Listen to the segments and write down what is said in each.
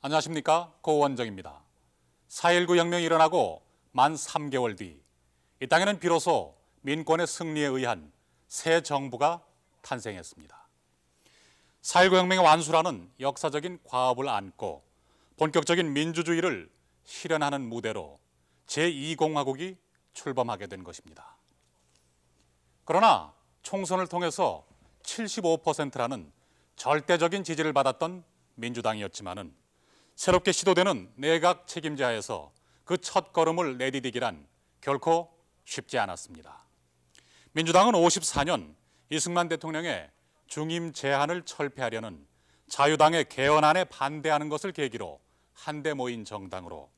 안녕하십니까, 고원정입니다. 4.19 혁명이 일어나고 만 3개월 뒤 이 땅에는 비로소 민권의 승리에 의한 새 정부가 탄생했습니다. 4.19 혁명의 완수라는 역사적인 과업을 안고 본격적인 민주주의를 실현하는 무대로 제2공화국이 출범하게 된 것입니다. 그러나 총선을 통해서 75%라는 절대적인 지지를 받았던 민주당이었지만은 새롭게 시도되는 내각 책임자에서 그 첫걸음을 내디디기란 결코 쉽지 않았습니다. 민주당은 54년 이승만 대통령의 중임 제한을 철폐하려는 자유당의 개헌안에 반대하는 것을 계기로 한데 모인 정당으로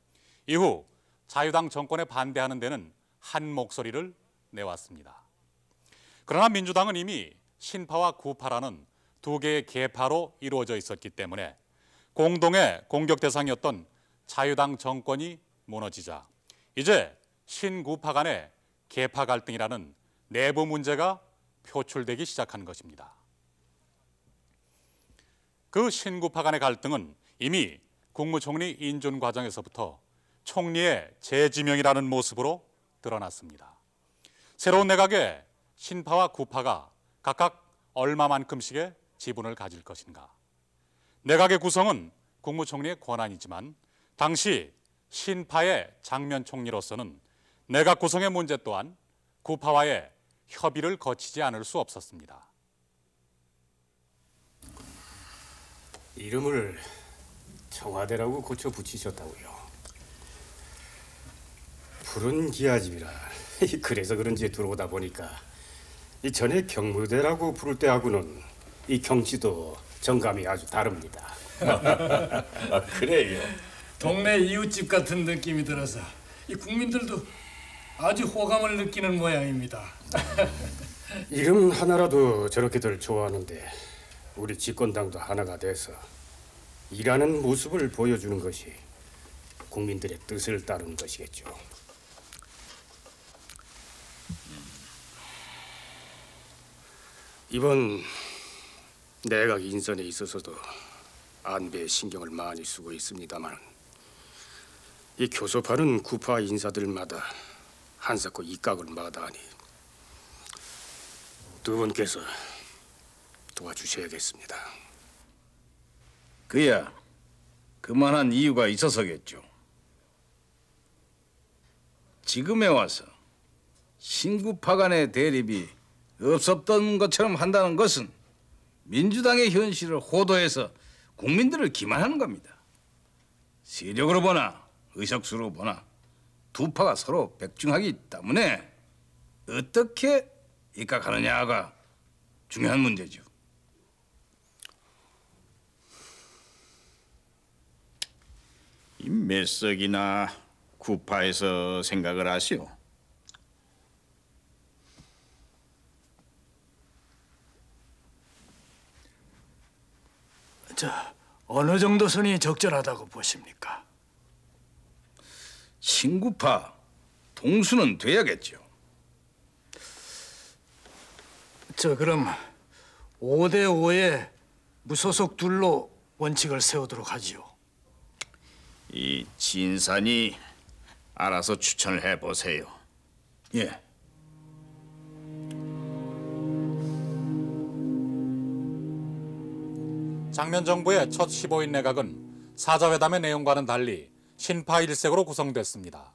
이후 자유당 정권에 반대하는 데는 한 목소리를 내왔습니다. 그러나 민주당은 이미 신파와 구파라는 두 개의 계파로 이루어져 있었기 때문에 공동의 공격 대상이었던 자유당 정권이 무너지자 이제 신구파 간의 계파 갈등이라는 내부 문제가 표출되기 시작한 것입니다. 그 신구파 간의 갈등은 이미 국무총리 인준 과정에서부터 총리의 재지명이라는 모습으로 드러났습니다. 새로운 내각에 신파와 구파가 각각 얼마만큼씩의 지분을 가질 것인가. 내각의 구성은 국무총리의 권한이지만 당시 신파의 장면 총리로서는 내각 구성의 문제 또한 구파와의 협의를 거치지 않을 수 없었습니다. 이름을 청와대라고 고쳐 붙이셨다고요. 푸른 기아집이라 그래서 그런지 들어오다 보니까 이 전에 경무대라고 부를 때하고는 이 경치도 정감이 아주 다릅니다. 그래요. 동네 이웃집 같은 느낌이 들어서 이 국민들도 아주 호감을 느끼는 모양입니다. 이름 하나라도 저렇게들 좋아하는데 우리 집권당도 하나가 돼서 일하는 모습을 보여주는 것이 국민들의 뜻을 따르는 것이겠죠. 이번 내각 인선에 있어서도 안배에 신경을 많이 쓰고 있습니다만 이 교섭하는 구파 인사들마다 한사코 입각을 마다하니 두 분께서 도와주셔야겠습니다. 그야 그만한 이유가 있어서겠죠. 지금에 와서 신구파 간의 대립이 없었던 것처럼 한다는 것은 민주당의 현실을 호도해서 국민들을 기만하는 겁니다. 세력으로 보나 의석수로 보나 두 파가 서로 백중하기 때문에 어떻게 입각하느냐가 중요한 문제죠. 이 몇 석이나 구파에서 생각을 하시오? 어느 정도 선이 적절하다고 보십니까? 신구파 동수는 돼야겠죠. 그럼 5대 5의 무소속 둘로 원칙을 세우도록 하지요. 이 진산이 알아서 추천을 해보세요. 예. 장면 정부의 첫 15인 내각은 사자회담의 내용과는 달리 신파 일색으로 구성됐습니다.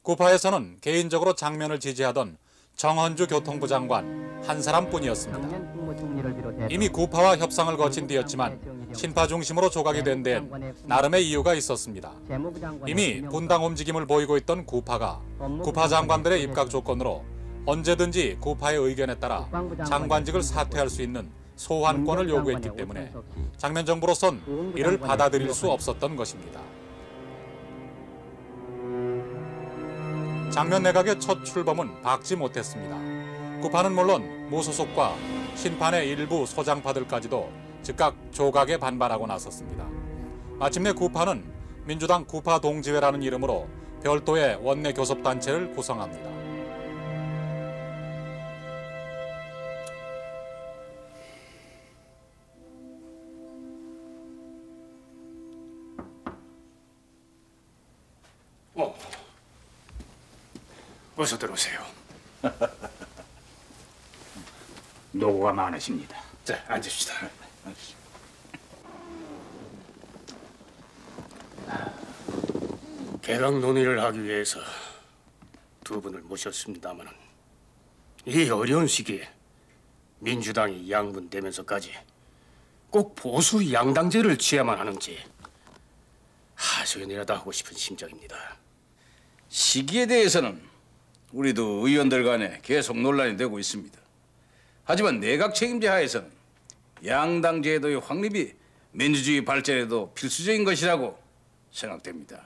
구파에서는 개인적으로 장면을 지지하던 정헌주 교통부 장관 한 사람뿐이었습니다. 이미 구파와 협상을 거친 뒤였지만 신파 중심으로 조각이 된 데엔 나름의 이유가 있었습니다. 이미 분당 움직임을 보이고 있던 구파가 구파 장관들의 입각 조건으로 언제든지 구파의 의견에 따라 장관직을 사퇴할 수 있는 소환권을 요구했기 때문에 장면 정부로선 이를 받아들일 수 없었던 것입니다. 장면 내각의 첫 출범은 박지 못했습니다. 구파는 물론 무소속과 신판의 일부 소장파들까지도 즉각 조각에 반발하고 나섰습니다. 마침내 구파는 민주당 구파 동지회라는 이름으로 별도의 원내 교섭단체를 구성합니다. 어서 들어오세요. 노고가 많으십니다. 자, 앉읍시다. 개각 논의를 하기 위해서 두 분을 모셨습니다만 이 어려운 시기에 민주당이 양분되면서까지 꼭 보수 양당제를 취해야만 하는지 하소연이라도 하고 싶은 심정입니다. 시기에 대해서는 우리도 의원들 간에 계속 논란이 되고 있습니다. 하지만 내각 책임제 하에서는 양당 제도의 확립이 민주주의 발전에도 필수적인 것이라고 생각됩니다.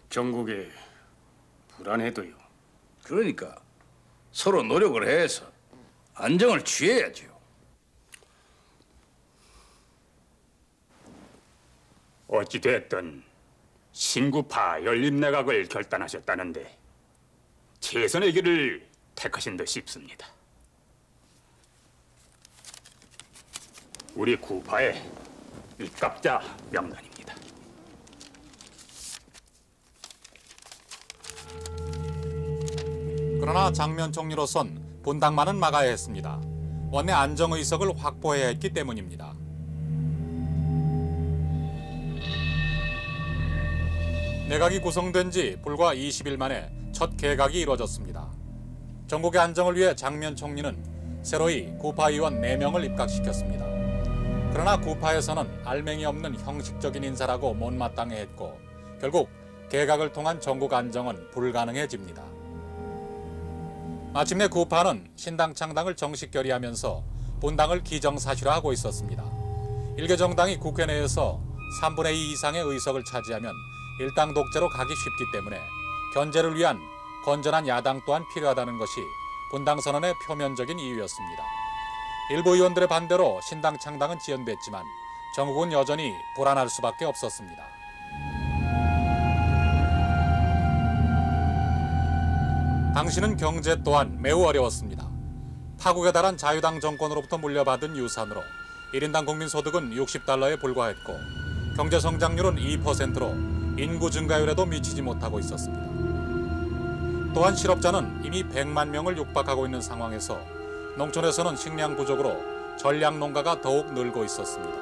전국에 불안해도요. 그러니까 서로 노력을 해서 안정을 취해야죠. 어찌됐든 신구파 연립내각을 결단하셨다는데 최선의 길을 택하신 듯 싶습니다. 우리 구파의 입각자 명단입니다. 그러나 장면 총리로선 분당만은 막아야 했습니다. 원내 안정의석을 확보해야 했기 때문입니다. 내각이 구성된 지 불과 20일 만에 첫 개각이 이루어졌습니다. 전국의 안정을 위해 장면 총리는 새로이 구파 의원 4명을 입각시켰습니다. 그러나 구파에서는 알맹이 없는 형식적인 인사라고 못마땅해 했고 결국 개각을 통한 전국 안정은 불가능해집니다. 마침내 구파는 신당 창당을 정식 결의하면서 분당을 기정사실화하고 있었습니다. 일개 정당이 국회 내에서 3분의 2 이상의 의석을 차지하면 일당 독재로 가기 쉽기 때문에 견제를 위한 건전한 야당 또한 필요하다는 것이 분당 선언의 표면적인 이유였습니다. 일부 의원들의 반대로 신당 창당은 지연됐지만 전국은 여전히 불안할 수밖에 없었습니다. 당시는 경제 또한 매우 어려웠습니다. 파국에 달한 자유당 정권으로부터 물려받은 유산으로 1인당 국민소득은 $60에 불과했고 경제 성장률은 2%로 인구 증가율에도 미치지 못하고 있었습니다. 또한 실업자는 이미 100만 명을 육박하고 있는 상황에서 농촌에서는 식량 부족으로 전량 농가가 더욱 늘고 있었습니다.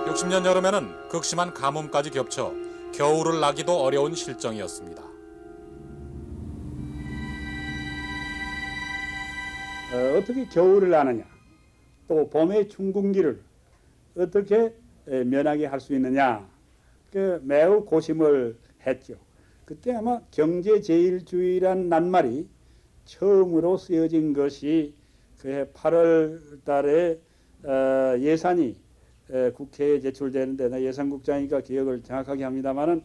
60년 여름에는 극심한 가뭄까지 겹쳐 겨울을 나기도 어려운 실정이었습니다. 어떻게 겨울을 나느냐, 또 봄의 춘궁기를 어떻게 면하게 할 수 있느냐, 매우 고심을 했죠. 그때 아마 경제제일주의란 낱말이 처음으로 쓰여진 것이 그해 8월 달에 예산이 국회에 제출되는데 예산국장이니까 기억을 정확하게 합니다마는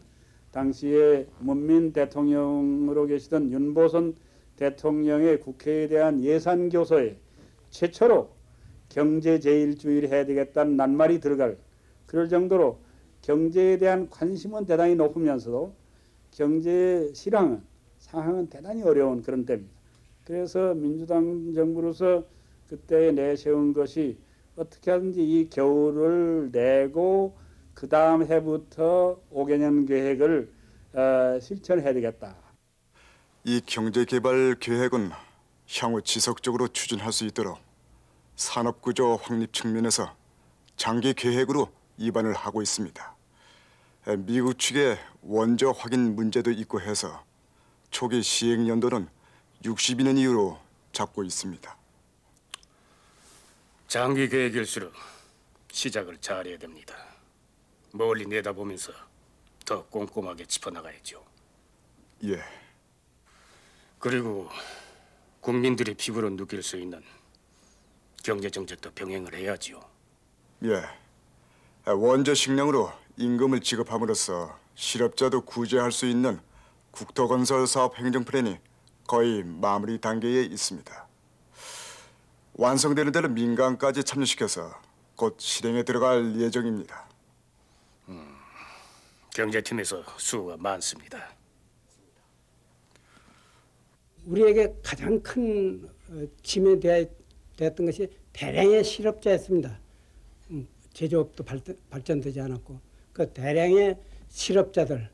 당시에 문민 대통령으로 계시던 윤보선 대통령의 국회에 대한 예산교서에 최초로 경제제일주의를 해야 되겠다는 낱말이 들어갈 그럴 정도로 경제에 대한 관심은 대단히 높으면서도 경제 실황은 상황은 대단히 어려운 그런 때입니다. 그래서 민주당 정부로서 그때 내세운 것이 어떻게 하든지 이 겨울을 내고 그 다음 해부터 5개년 계획을 실천해야 되겠다. 이 경제개발 계획은 향후 지속적으로 추진할 수 있도록 산업구조 확립 측면에서 장기 계획으로 입안을 하고 있습니다. 미국 측의 원조 확인 문제도 있고 해서 초기 시행 연도는 62년 이후로 잡고 있습니다. 장기 계획일수록 시작을 잘해야 됩니다. 멀리 내다보면서 더 꼼꼼하게 짚어나가야죠. 예. 그리고 국민들이 피부로 느낄 수 있는 경제정책도 병행을 해야지요. 예. 원조 식량으로 임금을 지급함으로써 실업자도 구제할 수 있는 국토건설 사업 행정 플랜이 거의 마무리 단계에 있습니다. 완성되는 대로 민간까지 참여시켜서 곧 실행에 들어갈 예정입니다. 경제팀에서 수고가 많습니다. 우리에게 가장 큰 짐이 되었던 것이 대량의 실업자였습니다. 제조업도 발전되지 않았고 그 대량의 실업자들,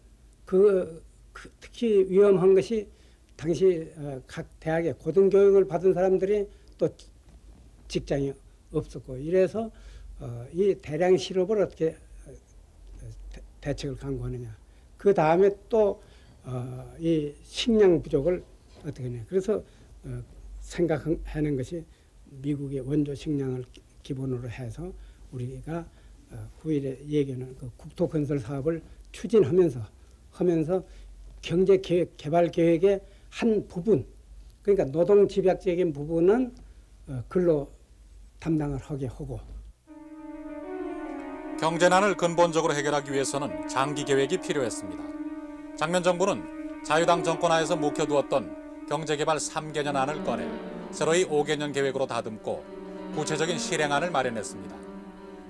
특히 위험한 것이 당시 각 대학의 고등교육을 받은 사람들이 또 직장이 없었고, 이래서 이 대량 실업을 어떻게 대책을 강구하느냐. 그 다음에 또 이 식량 부족을 어떻게 하냐. 그래서 생각하는 것이 미국의 원조 식량을 기본으로 해서 우리가 9일에 얘기하는 그 국토 건설 사업을 추진하면서 경제 개발 계획의 한 부분, 그러니까 노동 집약적인 부분은 근로 담당을 하게 하고. 경제난을 근본적으로 해결하기 위해서는 장기 계획이 필요했습니다. 장면 정부는 자유당 정권 하에서 묵혀두었던 경제개발 3개년안을 꺼내 새로이 5개년 계획으로 다듬고 구체적인 실행안을 마련했습니다.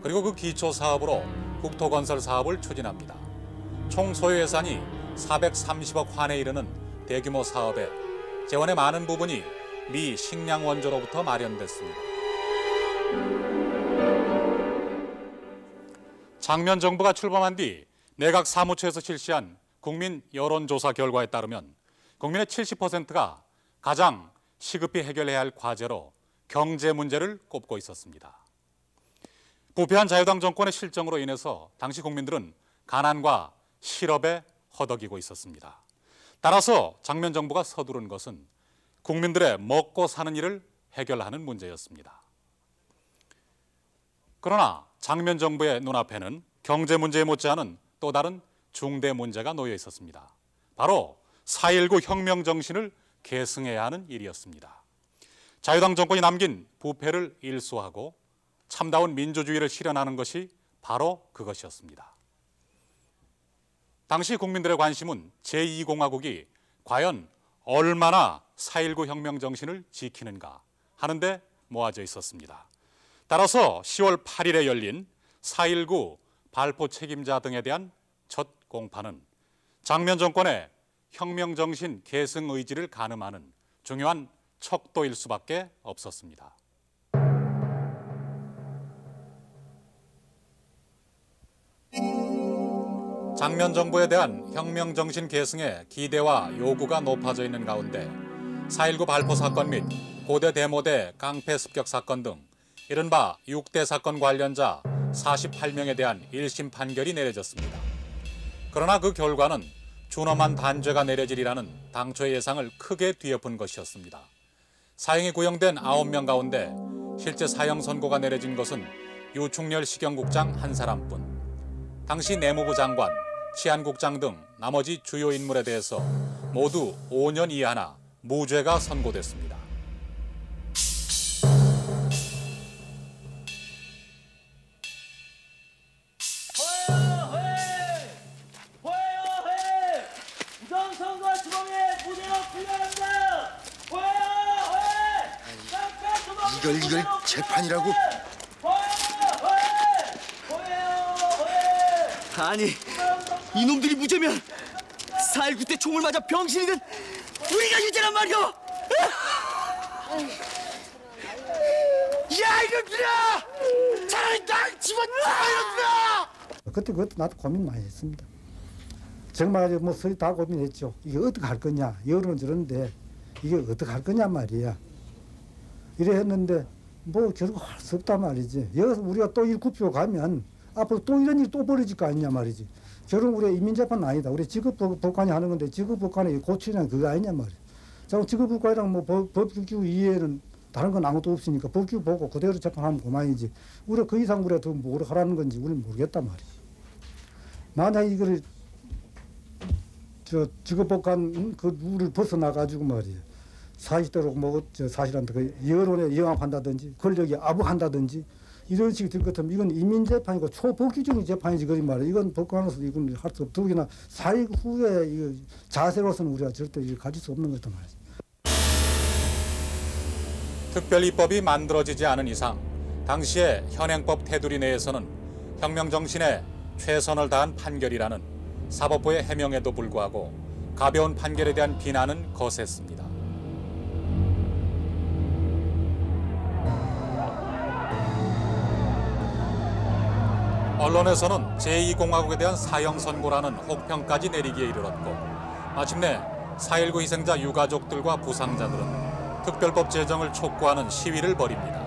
그리고 그 기초 사업으로 국토건설 사업을 추진합니다. 총 소요 예산이 430억 환에 이르는 대규모 사업에 재원의 많은 부분이 미 식량 원조로부터 마련됐습니다. 장면 정부가 출범한 뒤 내각 사무처에서 실시한 국민 여론조사 결과에 따르면 국민의 70%가 가장 시급히 해결해야 할 과제로 경제 문제를 꼽고 있었습니다. 부패한 자유당 정권의 실정으로 인해서 당시 국민들은 가난과 실업에 허덕이고 있었습니다. 따라서 장면 정부가 서두른 것은 국민들의 먹고 사는 일을 해결하는 문제였습니다. 그러나 장면 정부의 눈앞에는 경제 문제에 못지않은 또 다른 중대 문제가 놓여 있었습니다. 바로 4.19 혁명 정신을 계승해야 하는 일이었습니다. 자유당 정권이 남긴 부패를 일소하고 참다운 민주주의를 실현하는 것이 바로 그것이었습니다. 당시 국민들의 관심은 제2공화국이 과연 얼마나 4.19 혁명 정신을 지키는가 하는데 모아져 있었습니다. 따라서 10월 8일에 열린 4.19 발포 책임자 등에 대한 첫 공판은 장면 정권의 혁명 정신 계승 의지를 가늠하는 중요한 척도일 수밖에 없었습니다. 장면 정부에 대한 혁명 정신 계승의 기대와 요구가 높아져 있는 가운데 4.19 발포 사건 및 고대 대모대 깡패 습격 사건 등 이른바 6대 사건 관련자 48명에 대한 1심 판결이 내려졌습니다. 그러나 그 결과는 준엄한 단죄가 내려지리라는 당초의 예상을 크게 뒤엎은 것이었습니다. 사형이 구형된 9명 가운데 실제 사형 선고가 내려진 것은 유충렬 시경국장 한 사람뿐. 당시 내무부 장관, 치안국장 등 나머지 주요 인물에 대해서 모두 5년 이하나 무죄가 선고됐습니다. 이걸 재판이라고? 아니, 이놈들이 무죄면 4.19 때 총을 맞아 병신이 된 우리가 유죄란 말이오! 야, 이놈들아! 차라리 날 집어넣어, 이놈들아! 그것도 나도 고민 많이 했습니다. 정말 뭐 서로 다 고민했죠. 이게 어떻게 할 거냐, 여론은 저런데 이게 어떻게 할 거냐 말이야. 이래 했는데 뭐 결국 할 수 없단 말이지. 여기서 우리가 또 일 굽히고 가면 앞으로 또 이런 일이 또 벌어질 거 아니냐 말이지. 결국 우리 인민재판은 아니다. 우리 직업법관이 하는 건데 직업법관의 고치는 그거 아니냐 말이야. 자, 직업법관이랑 뭐 법규 이해는 다른 건 아무것도 없으니까 법규 보고 그대로 재판하면 그만이지. 우리가 그 이상 우리가 더 뭘 하라는 건지 우리는 모르겠단 말이야. 만약 이거를 저 직업법관 그 룰을 벗어나가지고 말이야. 사실대로 뭐 사실한테 그 여론에 영합한다든지 권력에 아부한다든지 이런 식이 될 것 같으면 이건 인민재판이고 초법규적인 재판이지 그리 말이야. 이건 법관으로서 이건 할 수 없고 더욱이나 4.19 후에 이 자세로서는 우리가 절대 가질 수 없는 거단 말이지. 특별입법이 만들어지지 않은 이상 당시의 현행법 테두리 내에서는 혁명 정신에 최선을 다한 판결이라는 사법부의 해명에도 불구하고 가벼운 판결에 대한 비난은 거셌습니다. 언론에서는 제2공화국에 대한 사형 선고라는 혹평까지 내리기에 이르렀고 마침내 4.19 희생자 유가족들과 부상자들은 특별법 제정을 촉구하는 시위를 벌입니다.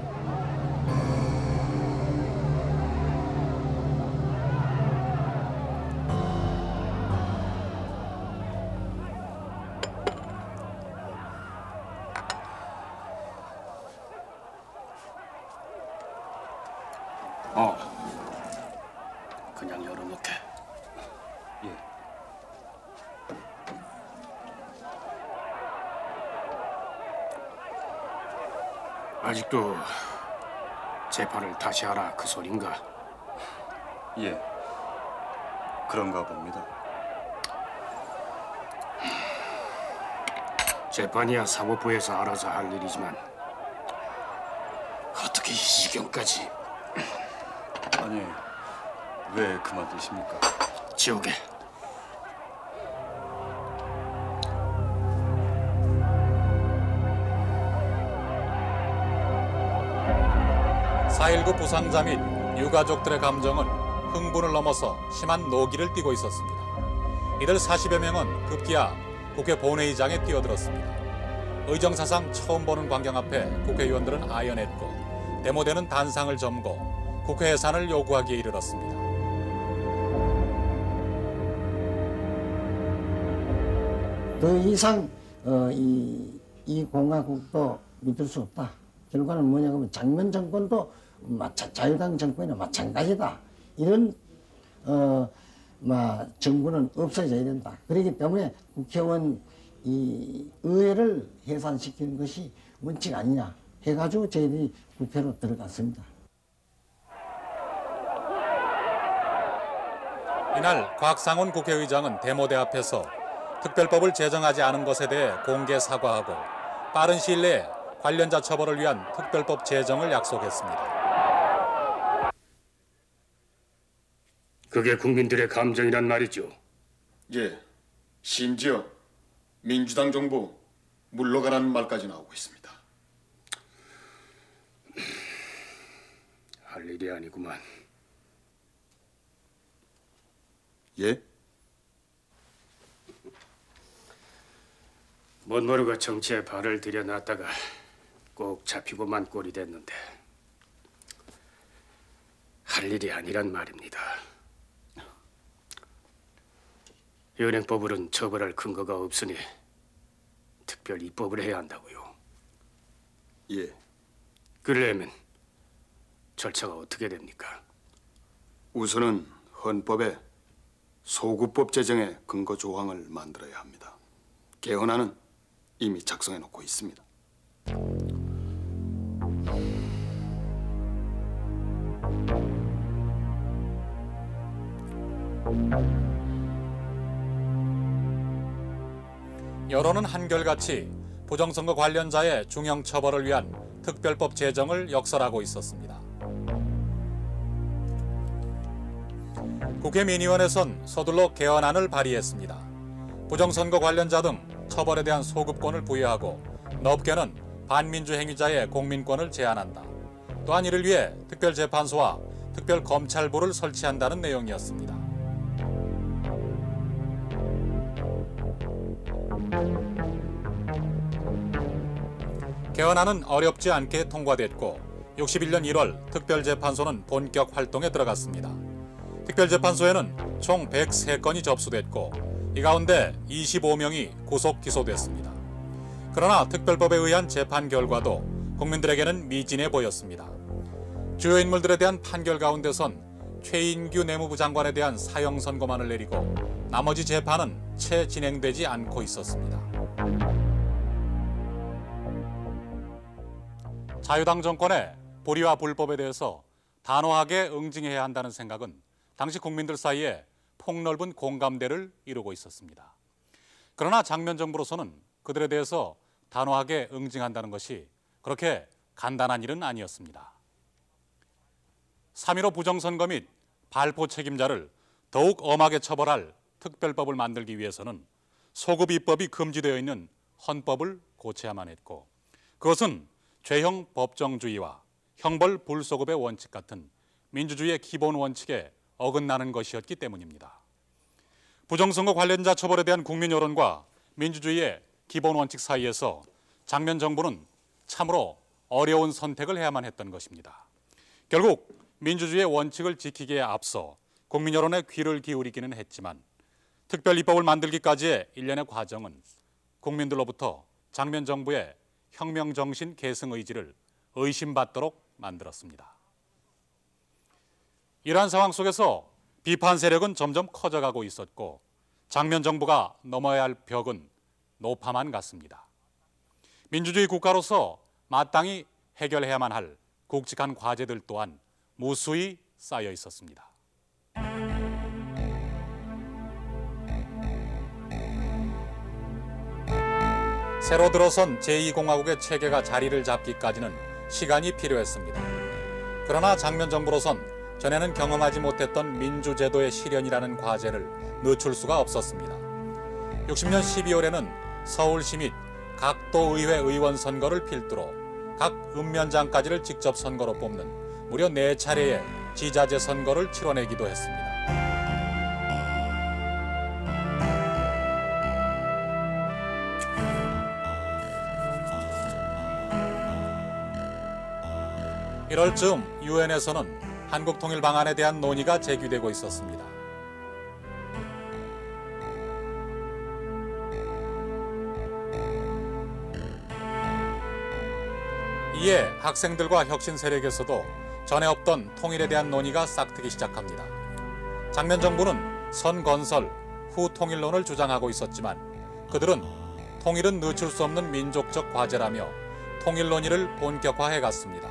그냥 열어놓게. 예. 아직도 재판을 다시 하라 그 소린가? 예, 그런가 봅니다. 재판이야 사법부에서 알아서 할 일이지만 어떻게 이 지경까지? 아니, 왜 그만두십니까? 지옥에. (4.19) 부상자 및 유가족들의 감정은 흥분을 넘어서 심한 노기를 띠고 있었습니다. 이들 40여 명은 급기야 국회 본회의장에 뛰어들었습니다. 의정사상 처음 보는 광경 앞에 국회의원들은 아연했고 데모대는 단상을 점고 국회 해산을 요구하기에 이르렀습니다. 더 이상 이 공화국도 믿을 수 없다. 결과는 뭐냐 하면 장면 정권도 자유당 정권이나 마찬가지다. 이런 정부는 없어져야 된다. 그렇기 때문에 국회의원 이 의회를 해산시키는 것이 원칙 아니냐 해가지고 저희들이 국회로 들어갔습니다. 이날 곽상훈 국회의장은 데모대 앞에서 특별법을 제정하지 않은 것에 대해 공개 사과하고 빠른 시일 내에 관련자 처벌을 위한 특별법 제정을 약속했습니다. 그게 국민들의 감정이란 말이죠. 예, 심지어 민주당 정부 물러가라는 말까지 나오고 있습니다. 할 일이 아니구만. 예? 못 모르고 정치에 발을 들여놨다가 꼭 잡히고만 꼴이 됐는데 할 일이 아니란 말입니다. 현행법으로는 처벌할 근거가 없으니 특별 입법을 해야 한다고요. 예. 그러려면 절차가 어떻게 됩니까? 우선은 헌법에 소구법 제정의 근거 조항을 만들어야 합니다. 개헌안은 이미 작성해 놓고 있습니다. 여론은 한결같이 부정선거 관련자의 중형 처벌을 위한 특별법 제정을 역설하고 있었습니다. 국회 민의원에선 서둘러 개헌안을 발의했습니다. 부정선거 관련자 등 처벌에 대한 소급권을 부여하고 넓게는 반민주 행위자의 공민권을 제한한다. 또한 이를 위해 특별재판소와 특별검찰부를 설치한다는 내용이었습니다. 개헌안은 어렵지 않게 통과됐고 61년 1월 특별재판소는 본격 활동에 들어갔습니다. 특별재판소에는 총 103건이 접수됐고 이 가운데 25명이 구속 기소됐습니다. 그러나 특별법에 의한 재판 결과도 국민들에게는 미진해 보였습니다. 주요 인물들에 대한 판결 가운데선 최인규 내무부 장관에 대한 사형 선고만을 내리고 나머지 재판은 채 진행되지 않고 있었습니다. 자유당 정권의 불의와 불법에 대해서 단호하게 응징해야 한다는 생각은 당시 국민들 사이에 폭넓은 공감대를 이루고 있었습니다. 그러나 장면 정부로서는 그들에 대해서 단호하게 응징한다는 것이 그렇게 간단한 일은 아니었습니다. 3.15 부정선거 및 발포 책임자를 더욱 엄하게 처벌할 특별법을 만들기 위해서는 소급 입법이 금지되어 있는 헌법을 고쳐야만 했고 그것은 죄형 법정주의와 형벌 불소급의 원칙 같은 민주주의의 기본 원칙에 어긋나는 것이었기 때문입니다. 부정선거 관련자 처벌에 대한 국민 여론과 민주주의의 기본 원칙 사이에서 장면 정부는 참으로 어려운 선택을 해야만 했던 것입니다. 결국 민주주의의 원칙을 지키기에 앞서 국민 여론의 귀를 기울이기는 했지만 특별입법을 만들기까지의 일련의 과정은 국민들로부터 장면 정부의 혁명 정신 계승 의지를 의심받도록 만들었습니다. 이러한 상황 속에서 비판 세력은 점점 커져가고 있었고 장면 정부가 넘어야 할 벽은 높아만 갔습니다. 민주주의 국가로서 마땅히 해결해야만 할 굵직한 과제들 또한 무수히 쌓여 있었습니다. 새로 들어선 제2공화국의 체계가 자리를 잡기까지는 시간이 필요했습니다. 그러나 장면 정부로선 전에는 경험하지 못했던 민주제도의 실현이라는 과제를 늦출 수가 없었습니다. 60년 12월에는 서울시 및 각 도의회 의원 선거를 필두로 각 읍면장까지를 직접 선거로 뽑는 무려 4차례의 지자체 선거를 치러내기도 했습니다. 이럴 즈음 유엔에서는 한국 통일 방안에 대한 논의가 제기되고 있었습니다. 이에 학생들과 혁신 세력에서도 전에 없던 통일에 대한 논의가 싹트기 시작합니다. 장면 정부는 선건설, 후통일론을 주장하고 있었지만 그들은 통일은 늦출 수 없는 민족적 과제라며 통일 논의를 본격화해 갔습니다.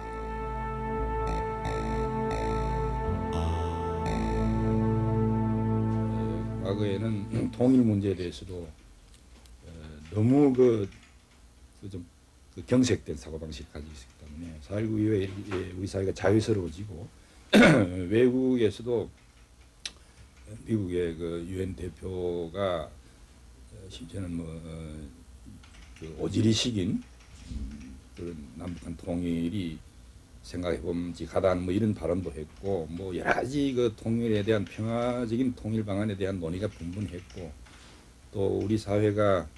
과거에는 통일 문제에 대해서도 너무 좀 경색된 사고방식을 가지고 있기 때문에 4.19 이후에 우리 사회가 자유스러워지고 외국에서도 미국의 그 유엔 대표가 심지어는 오지리식인 그런 남북한 통일이 생각해봄직하다는 이런 발언도 했고 여러 가지 그 통일에 대한 평화적인 통일 방안에 대한 논의가 분분했고 또 우리 사회가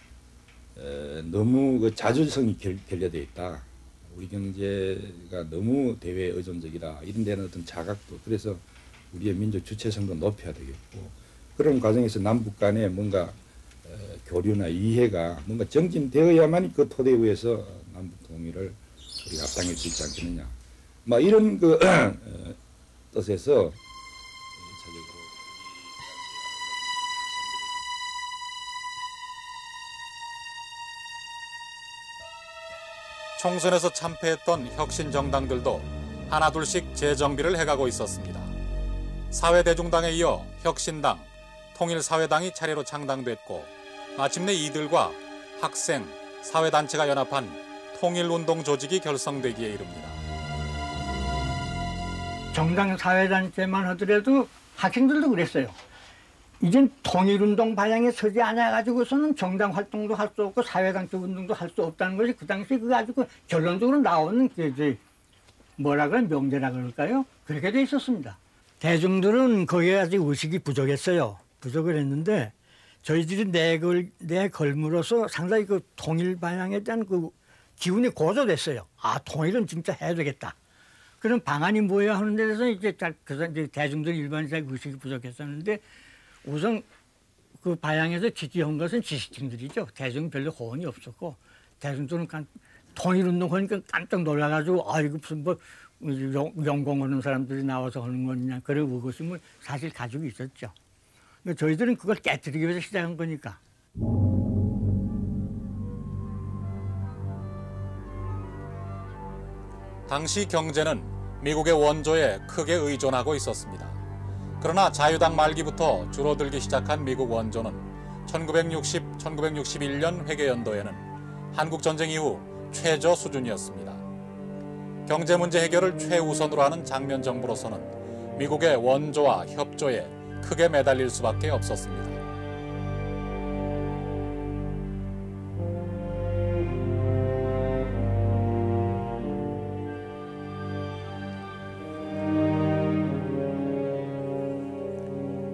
너무 그 자주성이 결여되어 있다. 우리 경제가 너무 대외 의존적이다. 이런 데는 어떤 자각도 그래서 우리의 민족 주체성도 높여야 되겠고 그런 과정에서 남북 간에 뭔가 교류나 이해가 뭔가 정진되어야만 그 토대 위에서 남북 통일을 우리가 앞당길 수 있지 않겠느냐. 이런 그 뜻에서 총선에서 참패했던 혁신 정당들도 하나둘씩 재정비를 해가고 있었습니다. 사회대중당에 이어 혁신당, 통일사회당이 차례로 창당됐고 마침내 이들과 학생, 사회단체가 연합한 통일운동 조직이 결성되기에 이릅니다. 정당 사회단체만 하더라도 학생들도 그랬어요. 이젠 통일운동 방향에 서지 않아가지고서는 정당 활동도 할 수 없고 사회단체 운동도 할 수 없다는 것이 그 당시에 그거 아주 결론적으로 나오는 뭐라 그래 명제라 그럴까요? 그렇게 돼 있었습니다. 대중들은 거기에 아직 의식이 부족했어요. 부족을 했는데 저희들이 내걸므로써 상당히 그 통일 방향에 대한 그 기운이 고조됐어요. 아, 통일은 진짜 해야 되겠다. 그런 방안이 뭐야 하는 데 대해서 이제 대중들 일반적인 의식이 부족했었는데 우선 그 방향에서 지지한 것은 지식층들이죠. 대중은 별로 호응이 없었고 대중들은 통일운동 하니까 깜짝 놀라가지고 이거 무슨 연공하는 사람들이 나와서 하는 거냐 그런 의구심을 사실 가지고 있었죠. 그러니까 저희들은 그걸 깨뜨리기 위해서 시작한 거니까. 당시 경제는 미국의 원조에 크게 의존하고 있었습니다. 그러나 자유당 말기부터 줄어들기 시작한 미국 원조는 1960-1961년 회계연도에는 한국전쟁 이후 최저 수준이었습니다. 경제 문제 해결을 최우선으로 하는 장면 정부로서는 미국의 원조와 협조에 크게 매달릴 수밖에 없었습니다.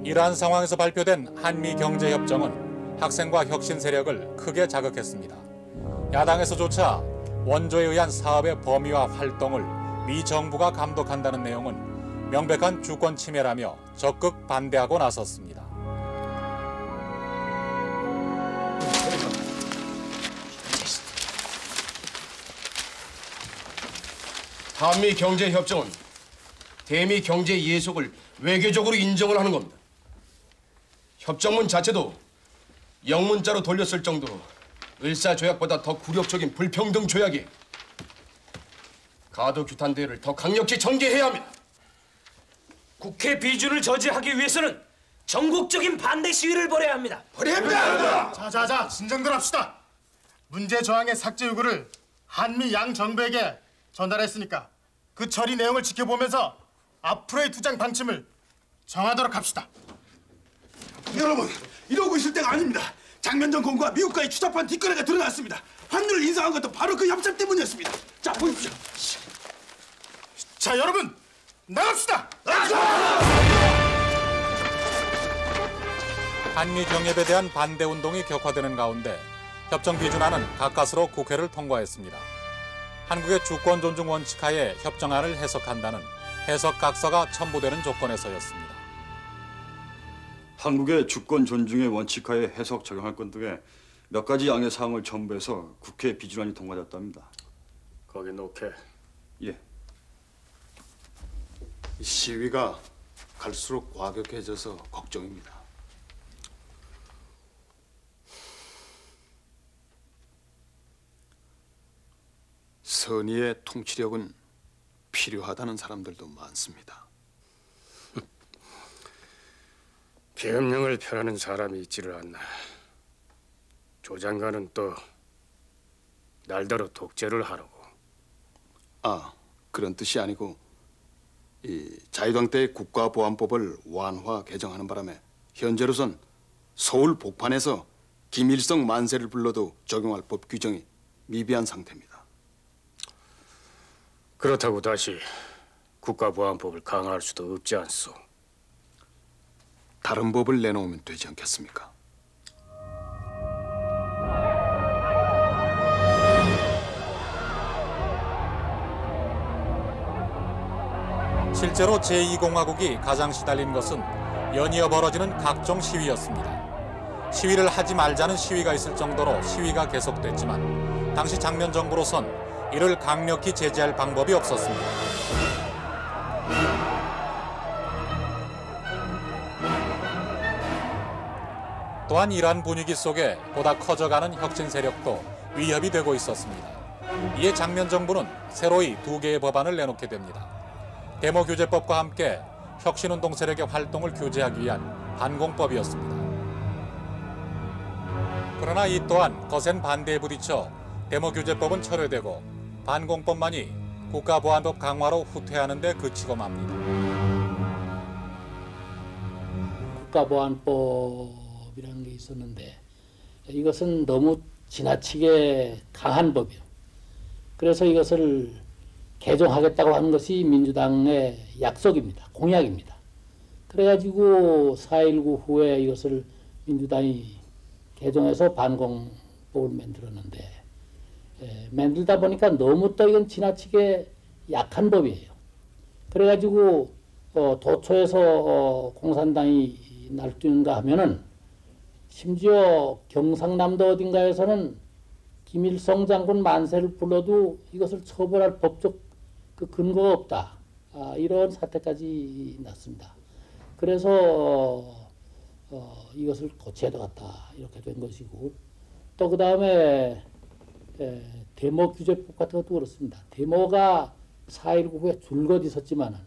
이러한 상황에서 발표된 한미경제협정은 학생과 혁신 세력을 크게 자극했습니다. 야당에서조차 원조에 의한 사업의 범위와 활동을 미 정부가 감독한다는 내용은 명백한 주권 침해라며 적극 반대하고 나섰습니다. 한미 경제 협정은 대미 경제 예속을 외교적으로 인정을 하는 겁니다. 협정문 자체도 영문자로 돌렸을 정도로 을사조약보다 더 굴욕적인 불평등 조약이에요. 가도 규탄 대회를 더 강력히 전개해야 합니다. 국회 비준을 저지하기 위해서는 전국적인 반대 시위를 벌여야 합니다. 자자자, 진정들 합시다. 문제 저항의 삭제 요구를 한미 양 정부에게 전달했으니까 그 처리 내용을 지켜보면서 앞으로의 투쟁 방침을 정하도록 합시다. 여러분, 이러고 있을 때가 아닙니다. 장면전 공과 미국과의 추잡한 뒷거래가 드러났습니다. 환율을 인상한 것도 바로 그 협상 때문이었습니다. 자, 보십시오. 자, 여러분, 나갑시다. 한미 경협에 대한 반대 운동이 격화되는 가운데 협정 비준안은 가까스로 국회를 통과했습니다. 한국의 주권 존중 원칙 하에 협정안을 해석한다는 해석 각서가 첨부되는 조건에서였습니다. 한국의 주권 존중의 원칙하에 해석 적용할 건 등의 몇 가지 양의 사항을 첨부해서 국회 비준안이 통과됐답니다. 거기 놓게. 예. 이 시위가 갈수록 과격해져서 걱정입니다. 선의의 통치력은 필요하다는 사람들도 많습니다. 계엄령을 펴라는 사람이 있지를 않나. 조 장관은 또 날더러 독재를 하라고. 아, 그런 뜻이 아니고 이 자유당 때의 국가보안법을 완화 개정하는 바람에 현재로선 서울 복판에서 김일성 만세를 불러도 적용할 법 규정이 미비한 상태입니다. 그렇다고 다시 국가보안법을 강화할 수도 없지 않소. 다른 법을 내놓으면 되지 않겠습니까? 실제로 제2공화국이 가장 시달린 것은 연이어 벌어지는 각종 시위였습니다. 시위를 하지 말자는 시위가 있을 정도로 시위가 계속됐지만 당시 장면 정부로선 이를 강력히 제재할 방법이 없었습니다. 또한 이러한 분위기 속에 보다 커져가는 혁신 세력도 위협이 되고 있었습니다. 이에 장면 정부는 새로이 2개의 법안을 내놓게 됩니다. 데모규제법과 함께 혁신운동 세력의 활동을 규제하기 위한 반공법이었습니다. 그러나 이 또한 거센 반대에 부딪혀 데모규제법은 철회되고 반공법만이 국가보안법 강화로 후퇴하는 데 그치고 맙니다. 국가보안법이라는 게 있었는데 이것은 너무 지나치게 강한 법이에요. 그래서 이것을 개정하겠다고 하는 것이 민주당의 약속입니다. 공약입니다. 그래가지고 4.19 후에 이것을 민주당이 개정해서 반공법을 만들었는데 만들다 보니까 너무 또 이건 지나치게 약한 법이에요. 그래가지고 도초에서 공산당이 날뛰는가 하면은 심지어 경상남도 어딘가에서는 김일성 장군 만세를 불러도 이것을 처벌할 법적 그 근거가 없다. 이런 사태까지 났습니다. 그래서 이것을 고쳐야 되겠다. 이렇게 된 것이고 또 그 다음에 데모규제법 같은 것도 그렇습니다. 데모가 4.19 후에 줄곧 있었지만은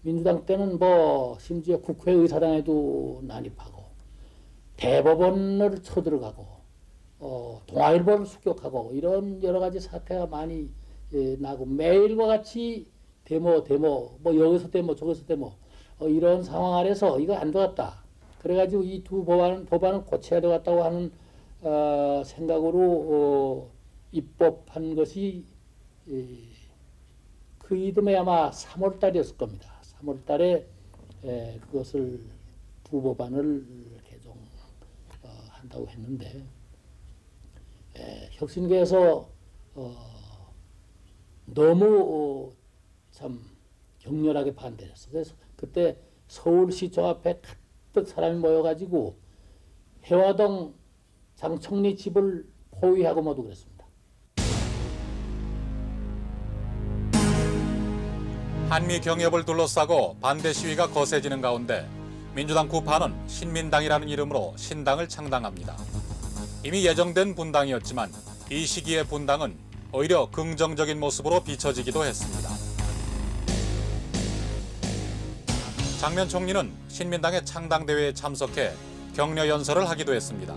민주당 때는 뭐 심지어 국회의사당에도 난입하고 대법원을 쳐들어가고 동아일보를 습격하고 이런 여러 가지 사태가 많이 나고 매일과 같이 데모 뭐 여기서 데모 저기서 데모 이런 상황 아래서 이거 안 되겠다. 그래가지고 이 두 법안을 고쳐야 되겠다고 하는 생각으로 입법한 것이 그 이듬해 아마 3월 달이었을 겁니다. 3월 달에 그것을 부법안을 개정한다고 했는데 혁신계에서 너무 참 격렬하게 반대했어. 그래서 그때 서울시청 앞에 가득 사람이 모여가지고 해화동 장청리 집을 포위하고 모두 그랬습니다. 한미 경협을 둘러싸고 반대 시위가 거세지는 가운데 민주당 구파는 신민당이라는 이름으로 신당을 창당합니다. 이미 예정된 분당이었지만 이 시기의 분당은 오히려 긍정적인 모습으로 비춰지기도 했습니다. 장면 총리는 신민당의 창당대회에 참석해 격려 연설을 하기도 했습니다.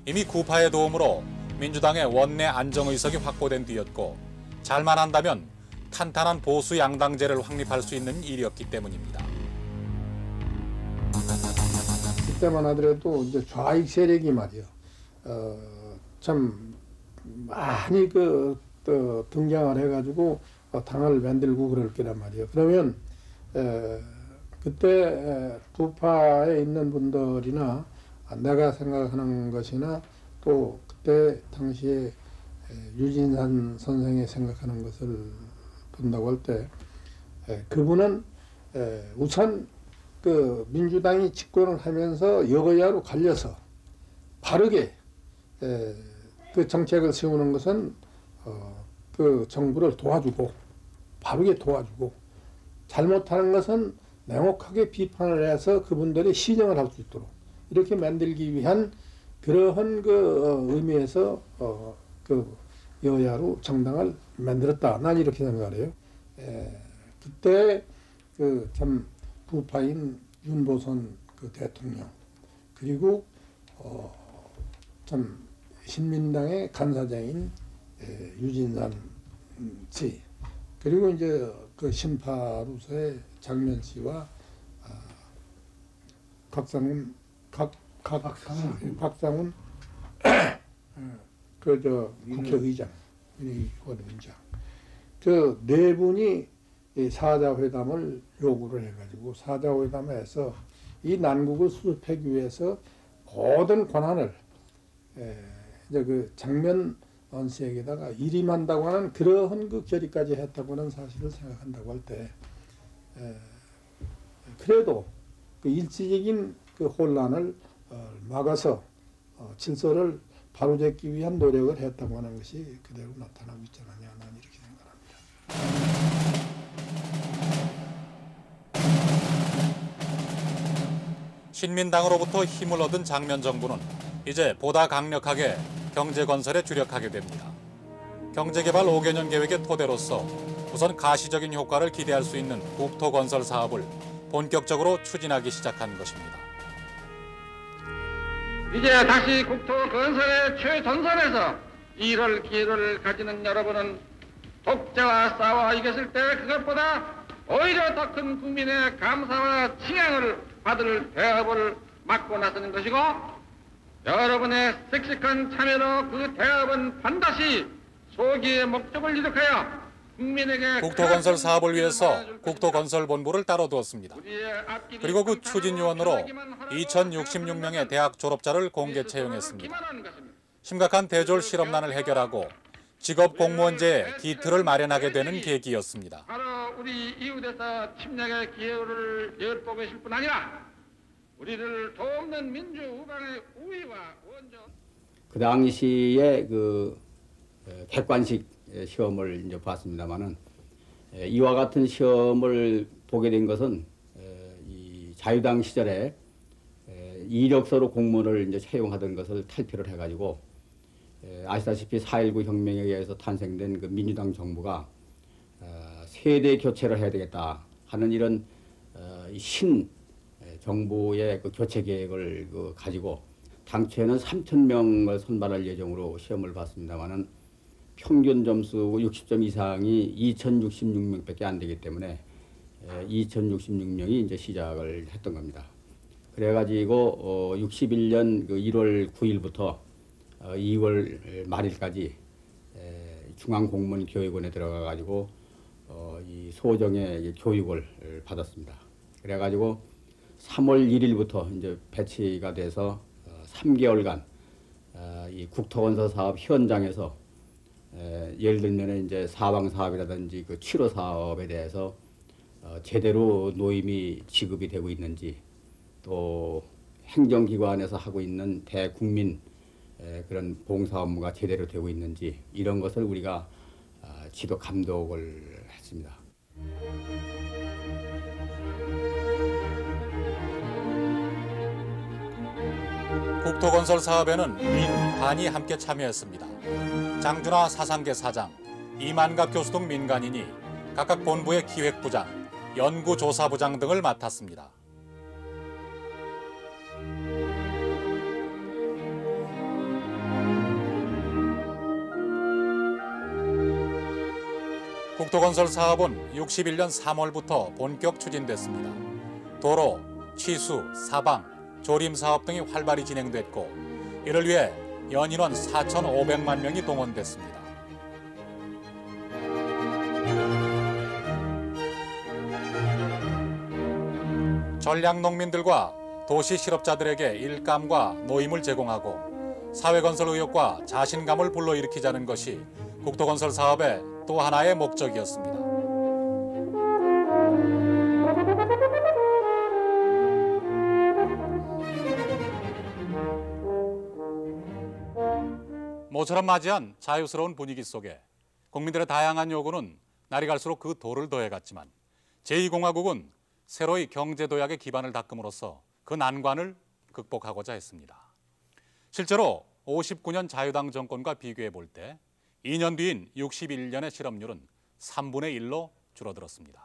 이미 구파의 도움으로 민주당의 원내 안정의석이 확보된 뒤였고 잘만 한다면 탄탄한 보수 양당제를 확립할 수 있는 일이었기 때문입니다. 그때만 하더라도 이제 좌익 세력이 말이요, 참 많이 등장을 해가지고 당을 만들고 그럴 거란 말이에요. 그러면 그때 구파에 있는 분들이나 내가 생각하는 것이나 또 그때 당시에 유진산 선생이 생각하는 것을 본다고 할 때 그분은 우선 그 민주당이 집권을 하면서 여야로 갈려서 바르게 그 정책을 세우는 것은 그 정부를 도와주고 바르게 도와주고 잘못하는 것은 냉혹하게 비판을 해서 그분들이 시정을 할 수 있도록 이렇게 만들기 위한 그러한 그 의미에서 그 여야로 정당을 만들었다. 난 이렇게 생각을 해요. 그때 그 참 부파인 윤보선 그 대통령 그리고 참 신민당의 간사장인 유진산 씨 그리고 이제 그 신파로서의 장면 씨와 박상훈 그 저 국회의장 원의장 저 네 분이 이 사자회담을 요구를 해가지고 사자회담에서 이 난국을 수습하기 위해서 모든 권한을 이제 그 장면 언씨에게다가 일임한다고 하는 그러한 그 결의까지 했다고 하는 사실을 생각한다고 할 때 그래도 그 일시적인 그 혼란을 막아서 질서를 바로잡기 위한 노력을 했다고 하는 것이 그대로 나타나고 있지 않느냐 나는 이렇게 생각합니다. 신민당으로부터 힘을 얻은 장면 정부는 이제 보다 강력하게 경제 건설에 주력하게 됩니다. 경제개발 5개년 계획의 토대로서 우선 가시적인 효과를 기대할 수 있는 국토 건설 사업을 본격적으로 추진하기 시작한 것입니다. 이제 다시 국토 건설의 최전선에서 일할 기회를 가지는 여러분은 독재와 싸워 이겼을 때 그것보다 오히려 더 큰 국민의 감사와 칭양을 받을 대업을 맡고 나서는 것이고 여러분의 씩씩한 참여로 그 대업은 반드시 소기의 목적을 이룩하여 국민에게 국토건설 사업을 위해서 국토건설본부를 따로 두었습니다. 그리고 그 추진위원으로 2066명의 대학 졸업자를 공개 채용했습니다. 심각한 대졸 실업난을 해결하고 직업 공무원제의 기틀을 마련하게 되는 계기였습니다. 바로 우리 이웃에서 침략의 기회를 엿보실 뿐 아니라 우리를 돕는 민주 우방의 우위와 원전. 그 당시에 그 객관식 시험을 이제 봤습니다만은 이와 같은 시험을 보게 된 것은 이 자유당 시절에 이력서로 공무원을 이제 채용하던 것을 탈피를 해가지고 아시다시피 4.19 혁명에 의해서 탄생된 그 민주당 정부가 세대 교체를 해야 되겠다 하는 이런 신 정부의 그 교체 계획을 가지고 당초에는 3,000명을 선발할 예정으로 시험을 봤습니다만은 평균 점수 60점 이상이 2,066명밖에 안 되기 때문에 2,066명이 이제 시작을 했던 겁니다. 그래가지고 61년 그 1월 9일부터 2월 말일까지 중앙공무원교육원에 들어가가지고 이 소정의 교육을 받았습니다. 그래가지고 3월 1일부터 이제 배치가 돼서 3개월간 이 국토건설 사업 현장에서 예를 들면 이제 사방 사업이라든지 그 치료 사업에 대해서 제대로 노임이 지급이 되고 있는지, 또 행정기관에서 하고 있는 대국민 그런 봉사 업무가 제대로 되고 있는지, 이런 것을 우리가 지도 감독을 했습니다. 국토건설 사업에는 민, 반이 함께 참여했습니다. 장준하 사상계 사장, 이만갑 교수 등 민간인이 각각 본부의 기획부장, 연구조사부장 등을 맡았습니다. 국토건설 사업은 61년 3월부터 본격 추진됐습니다. 도로, 취수, 사방, 조림 사업 등이 활발히 진행됐고, 이를 위해 연인원 4,500만 명이 동원됐습니다. 전략농민들과 도시 실업자들에게 일감과 노임을 제공하고 사회건설 의욕과 자신감을 불러일으키자는 것이 국토건설 사업의 또 하나의 목적이었습니다. 모처럼 맞이한 자유스러운 분위기 속에 국민들의 다양한 요구는 날이 갈수록 그 도를 더해갔지만, 제2공화국은 새로이 경제도약의 기반을 닦음으로써 그 난관을 극복하고자 했습니다. 실제로 59년 자유당 정권과 비교해 볼 때 2년 뒤인 61년의 실업률은 3분의 1로 줄어들었습니다.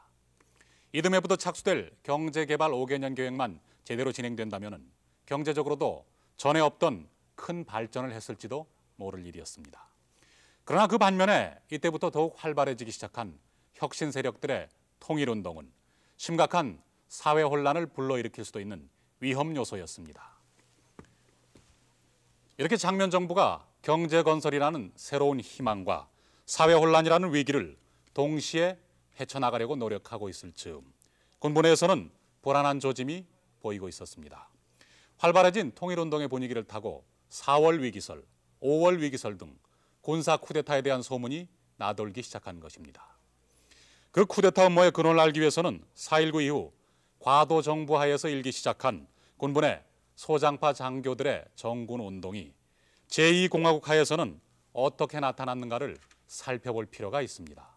이듬해부터 착수될 경제개발 5개년 계획만 제대로 진행된다면 경제적으로도 전에 없던 큰 발전을 했을지도 모를 일이었습니다. 그러나 그 반면에 이때부터 더욱 활발해지기 시작한 혁신 세력들의 통일운동은 심각한 사회 혼란을 불러일으킬 수도 있는 위험 요소였습니다. 이렇게 장면 정부가 경제건설이라는 새로운 희망과 사회 혼란이라는 위기를 동시에 헤쳐나가려고 노력하고 있을 즈음, 군부 내에서는 불안한 조짐이 보이고 있었습니다. 활발해진 통일운동의 분위기를 타고 4월 위기설, 5월 위기설 등 군사 쿠데타에 대한 소문이 나돌기 시작한 것입니다. 그 쿠데타 음모의 근원을 알기 위해서는 4.19 이후 과도 정부 하에서 일기 시작한 군부 내 소장파 장교들의 정군 운동이 제2공화국 하에서는 어떻게 나타났는가를 살펴볼 필요가 있습니다.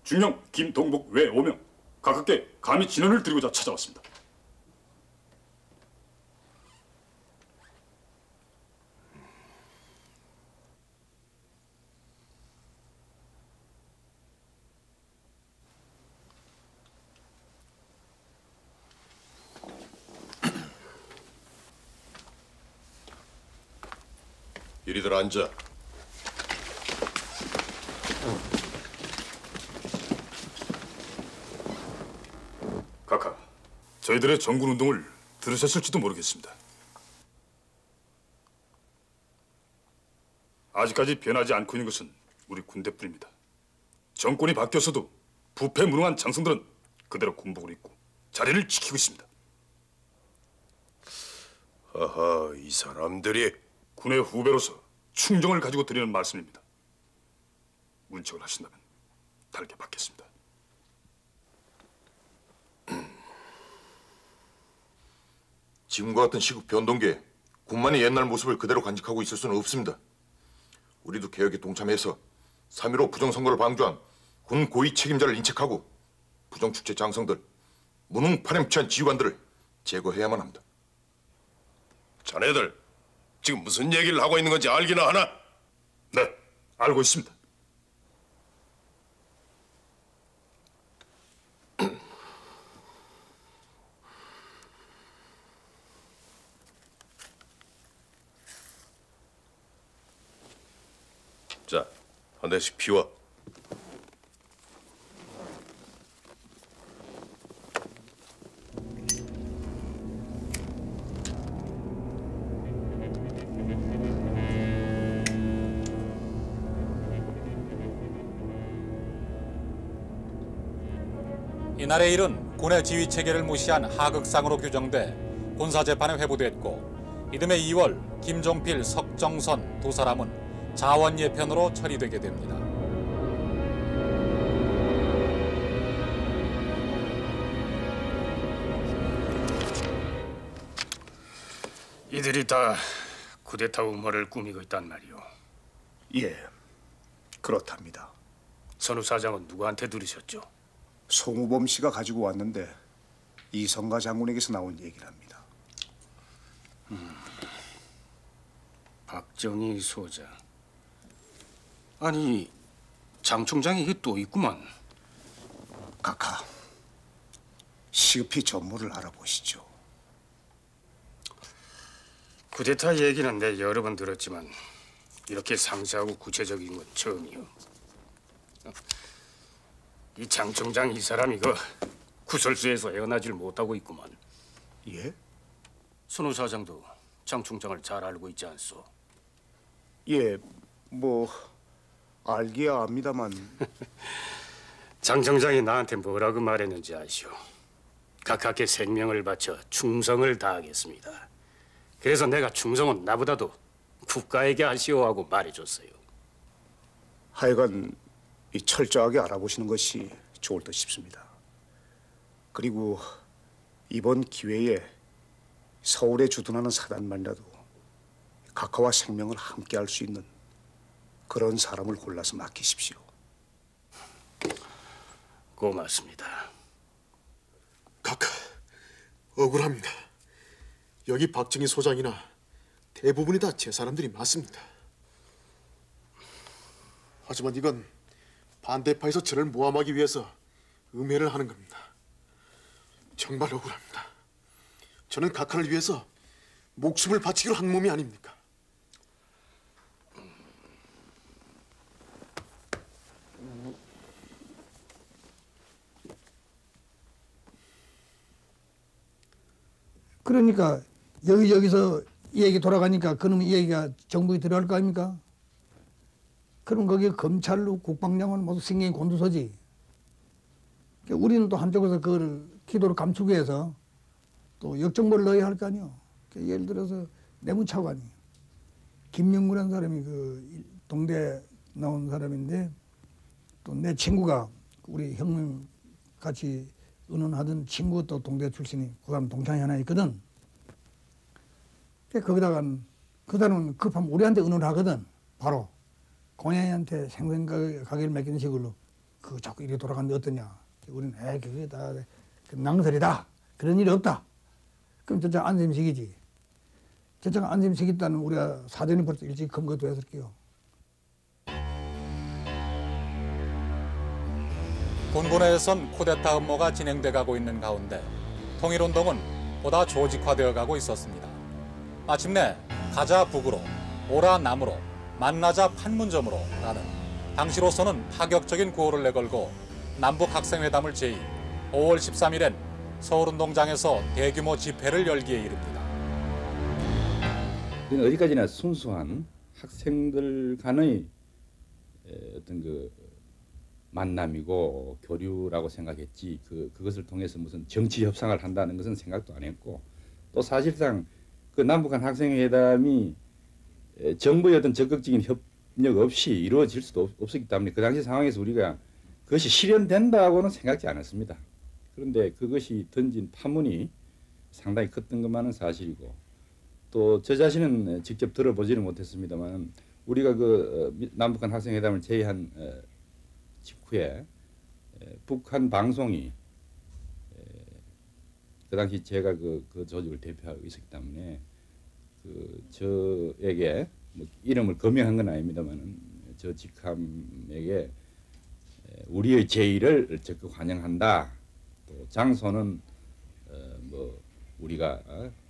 중령 김동복 외 5명 가깝게 감히 진언을 드리고자 찾아왔습니다. 이리들 앉아. 각하, 저희들의 정군운동을 들으셨을지도 모르겠습니다. 아직까지 변하지 않고 있는 것은 우리 군대뿐입니다. 정권이 바뀌었어도 부패무능한 장성들은 그대로 군복을 입고 자리를 지키고 있습니다. 하하, 이 사람들이 군의 후배로서 충정을 가지고 드리는 말씀입니다. 문책을 하신다면 달게 받겠습니다. 지금과 같은 시국 변동기에 군만이 옛날 모습을 그대로 간직하고 있을 수는 없습니다. 우리도 개혁에 동참해서 3.15 부정선거를 방조한 군 고위 책임자를 인책하고 부정축제 장성들, 무능 파렴치한 지휘관들을 제거해야만 합니다. 자네들 지금 무슨 얘기를 하고 있는 건지 알기나 하나? 네, 알고 있습니다. 자, 한 대씩 피워. 이날의 일은 군의 지휘 체계를 무시한 하극상으로 규정돼 군사재판에 회부됐고 이듬해 2월 김종필, 석정선 두 사람은 자원예편으로 처리되게 됩니다. 이들이 다 쿠데타 음모를 꾸미고 있단 말이오. 예, 그렇답니다. 선우 사장은 누구한테 들으셨죠? 송우범 씨가 가지고 왔는데 이성가 장군에게서 나온 얘기랍니다. 박정희 소장. 아니, 장 총장이 이게 또 있구만. 각하, 시급히 전모를 알아보시죠. 쿠데타 얘기는 내 여러 번 들었지만 이렇게 상세하고 구체적인 건 처음이요. 이 장 총장 이 사람이 그 구설수에서 헤어나질 못하고 있구만. 예? 선우 사장도 장 총장을 잘 알고 있지 않소? 예, 뭐 알기야 압니다만. 장 총장이 나한테 뭐라고 말했는지 아시오? 각하께 생명을 바쳐 충성을 다하겠습니다. 그래서 내가 충성은 나보다도 국가에게 하시오 하고 말해줬어요. 하여간 이 철저하게 알아보시는 것이 좋을 듯 싶습니다. 그리고 이번 기회에 서울에 주둔하는 사단만이라도 각하와 생명을 함께 할 수 있는 그런 사람을 골라서 맡기십시오. 고맙습니다. 각하, 억울합니다. 여기 박정희 소장이나 대부분이 다 제 사람들이 맞습니다. 하지만 이건 반대파에서 저를 모함하기 위해서 음해를 하는 겁니다. 정말 억울합니다. 저는 각하를 위해서 목숨을 바치기로 한 몸이 아닙니까? 그러니까 여기저기서 이 얘기 돌아가니까 그놈 이 얘기가 정부에 들어갈 거 아닙니까? 그럼 거기 검찰, 국방장관 모두 신경이 곤두서지. 그러니까 우리는 또 한쪽에서 그걸 기도를 감추기 위해서 또 역정보를 넣어야 할 거 아니에요. 그러니까 예를 들어서 내무차관이 김영구라는 사람이 그 동대 나온 사람인데 또 내 친구가 우리 형님 같이 의논하던 친구 또 동대 출신이 그 사람 동창이 하나 있거든. 거기다가 그 사람은 급하면 우리한테 의논하거든. 바로 공양이한테 생선가게를 맡기는 식으로 그 자꾸 이렇게 돌아가는데 어떠냐. 우리는 그게 다 낭설이다. 그런 일이 없다. 그럼 저쪽 안심식이지. 저쪽 안심식 있다는 우리가 사전에 벌써 일찍 검거도 했을게요. 군부내에선 쿠데타 음모가 진행돼 가고 있는 가운데 통일운동은 보다 조직화되어 가고 있었습니다. 마침내 가자 북으로, 오라 남으로, 만나자 판문점으로 라는 당시로서는 파격적인 구호를 내걸고 남북학생회담을 제의 5월 13일엔 서울운동장에서 대규모 집회를 열기에 이릅니다. 어디까지나 순수한 학생들 간의 어떤 그 만남이고 교류라고 생각했지 그것을 통해서 무슨 정치 협상을 한다는 것은 생각도 안 했고 또 사실상 그 남북한 학생회담이 정부의 어떤 적극적인 협력 없이 이루어질 수도 없었기 때문에 그 당시 상황에서 우리가 그것이 실현된다고는 생각지 않았습니다. 그런데 그것이 던진 파문이 상당히 컸던 것만은 사실이고 또 저 자신은 직접 들어보지는 못했습니다만 우리가 그 남북한 학생회담을 제의한 직후에 북한 방송이 그 당시 제가 그 조직을 대표하고 있었기 때문에 저에게 뭐 이름을 거명한 건 아닙니다만 저 직함에게 우리의 제의를 적극 환영한다. 또 장소는 뭐 우리가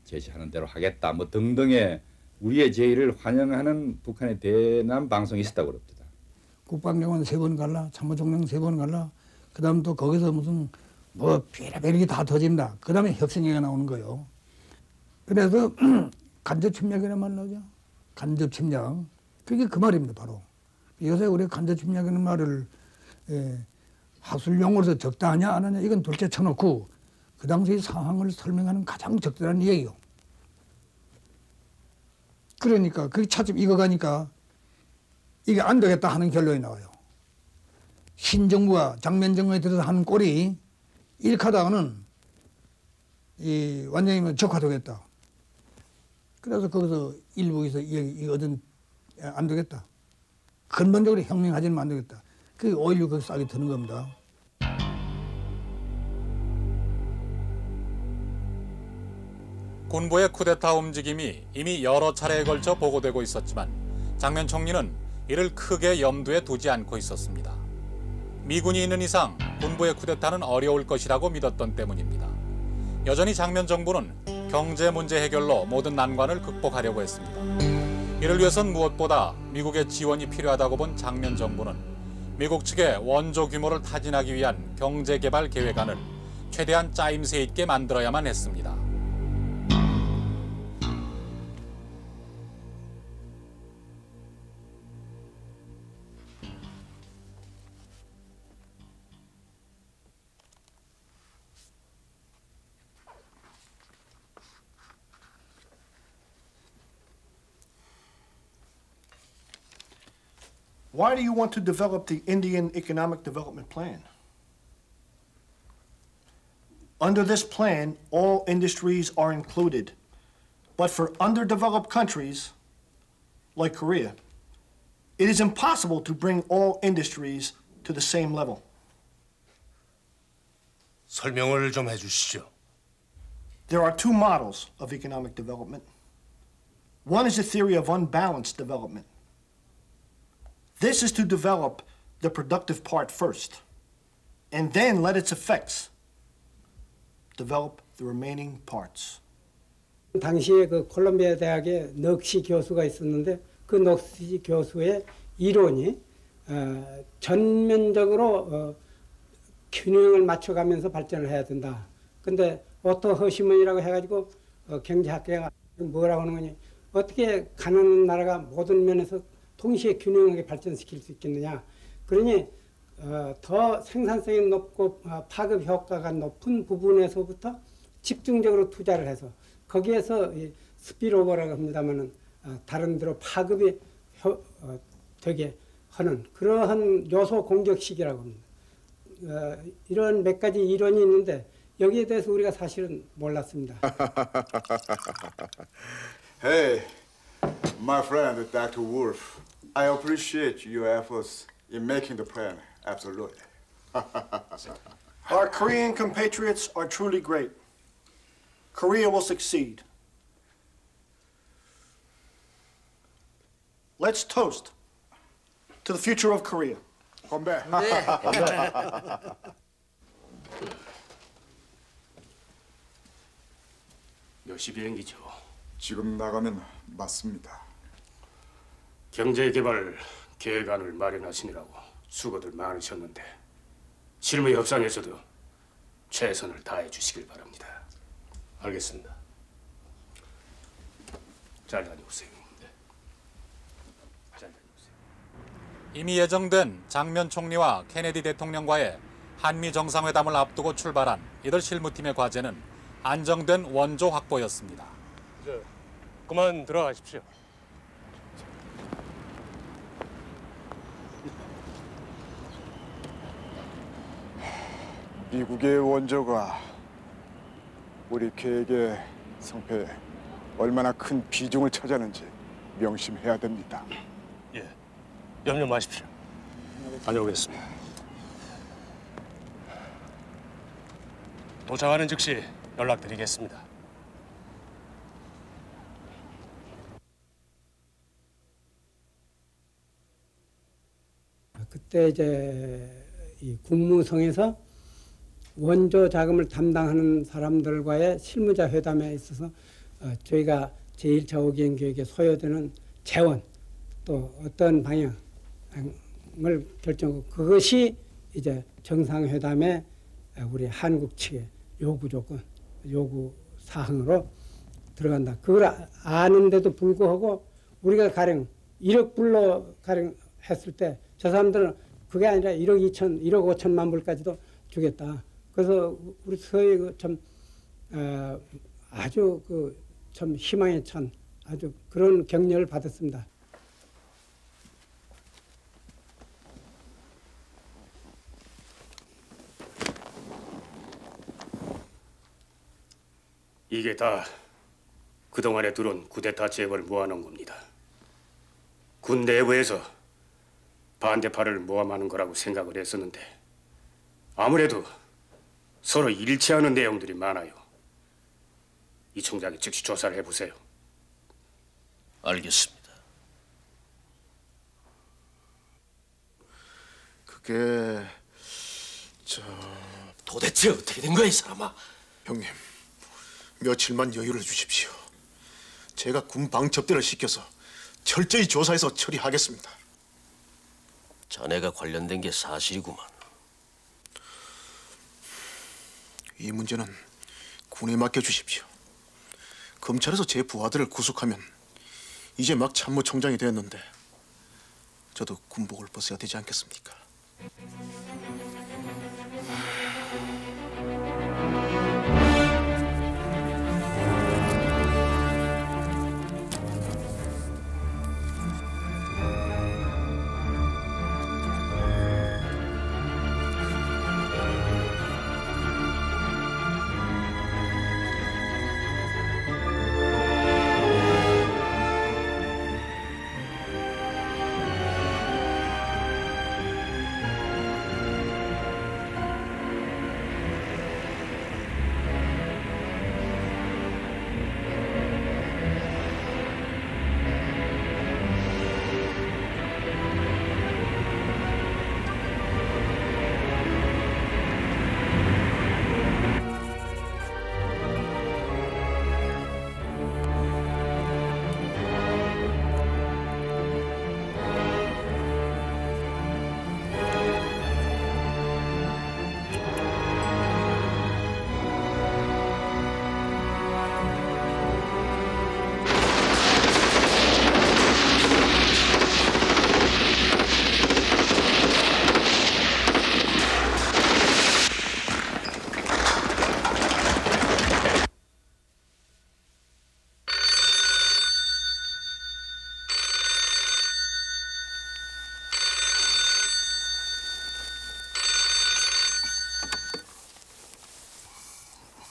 제시하는 대로 하겠다. 뭐 등등의 우리의 제의를 환영하는 북한의 대남 방송이 있었다고 그럽니다. 국방장관 3번 갈라, 참모총장 3번 갈라. 그다음 또 거기서 무슨 뭐 별의별 게 다 터집니다. 그다음에 협상회가 나오는 거예요. 그래서 간접 침략이라는 말 나오죠. 간접 침략. 그게 그 말입니다, 바로. 요새 우리가 간접 침략이라는 말을 하술용으로서 적당하냐 안 하냐 이건 둘째 쳐놓고 그 당시 상황을 설명하는 가장 적절한 이야기요. 그러니까 그 차츰 익어가니까 이게 안 되겠다 하는 결론이 나와요. 신정부가 장면정부에 들어서 하는 꼴이 일하다가는 이 완전히 적화되겠다. 그래서 거기서 일부에서 이거든 안 되겠다. 근본적으로 혁명하지는 안 되겠다. 그 5.16 그 싹이 드는 겁니다. 군부의 쿠데타 움직임이 이미 여러 차례에 걸쳐 보고되고 있었지만 장면 총리는 이를 크게 염두에 두지 않고 있었습니다. 미군이 있는 이상 군부의 쿠데타는 어려울 것이라고 믿었던 때문입니다. 여전히 장면 정부는 경제 문제 해결로 모든 난관을 극복하려고 했습니다. 이를 위해선 무엇보다 미국의 지원이 필요하다고 본 장면 정부는 미국 측의 원조 규모를 타진하기 위한 경제개발 계획안을 최대한 짜임새 있게 만들어야만 했습니다. Why do you want to develop the Indian Economic Development Plan? Under this plan, all industries are included. But for underdeveloped countries, like Korea, it is impossible to bring all industries to the same level. 설명을 좀 해주시죠. There are two models of economic development. One is the theory of unbalanced development. This is to develop the productive part first, and then let its effects develop the remaining parts. 당시에 그 콜롬비아 대학에 넋시 교수가 있었는데 그 넋시 교수의 이론이 전면적으로 균형을 맞춰가면서 발전을 해야 된다. 근데 오토 허시먼이라고 해가지고 경제학계가 뭐라고 하는 거니 어떻게 가난한 나라가 모든 면에서 동시에 균형하게 발전시킬 수 있겠느냐. 그러니 더 생산성이 높고 파급 효과가 높은 부분에서부터 집중적으로 투자를 해서 거기에서 스피로버라고 합니다만은 다른 데로 파급이 되게 하는 그러한 요소 공격식이라고 합니다. 이런 몇 가지 이론이 있는데 여기에 대해서 우리가 사실은 몰랐습니다. Hey, my friend, Dr. Wolf. I appreciate your efforts in making the plan. Absolutely. Our Korean compatriots are truly great. Korea will succeed. Let's toast to the future of Korea. 건배. 몇 시 비행기죠? 지금 나가면 맞습니다. 경제개발 계획안을 마련하시느라고 수고들 많으셨는데 실무 협상에서도 최선을 다해 주시길 바랍니다. 알겠습니다. 잘 다녀오세요. 잘 다녀오세요. 이미 예정된 장면 총리와 케네디 대통령과의 한미 정상회담을 앞두고 출발한 이들 실무팀의 과제는 안정된 원조 확보였습니다. 그만 들어가십시오. 미국의 원조가 우리 계획의 성패에 얼마나 큰 비중을 차지하는지 명심해야 됩니다. 예, 염려 마십시오. 다녀오겠습니다. 도착하는 즉시 연락드리겠습니다. 그때 이제 이 국무성에서 원조 자금을 담당하는 사람들과의 실무자 회담에 있어서 저희가 제1차 5개년 계획에 소요되는 재원 또 어떤 방향을 결정하고 그것이 이제 정상회담에 우리 한국 측의 요구 조건, 요구 사항으로 들어간다. 그걸 아는데도 불구하고 우리가 가령 1억 불로 가령 했을 때 저 사람들은 그게 아니라 1억 5천만 불까지도 주겠다. 그래서 우리 서해 참 아주 참 희망에 찬 아주 그런 격려를 받았습니다. 이게 다 그동안에 들어온 쿠데타 재벌 모아놓은 겁니다. 군 내부에서 반대파를 모함하는 거라고 생각을 했었는데 아무래도 서로 일치하는 내용들이 많아요. 이 총장이 즉시 조사를 해보세요. 알겠습니다. 그게 도대체 어떻게 된 거야 이 사람아? 형님, 며칠만 여유를 주십시오. 제가 군 방첩대를 시켜서 철저히 조사해서 처리하겠습니다. 자네가 관련된 게 사실이구만. 이 문제는 군에 맡겨주십시오. 검찰에서 제 부하들을 구속하면 이제 막 참모총장이 되었는데 저도 군복을 벗어야 되지 않겠습니까?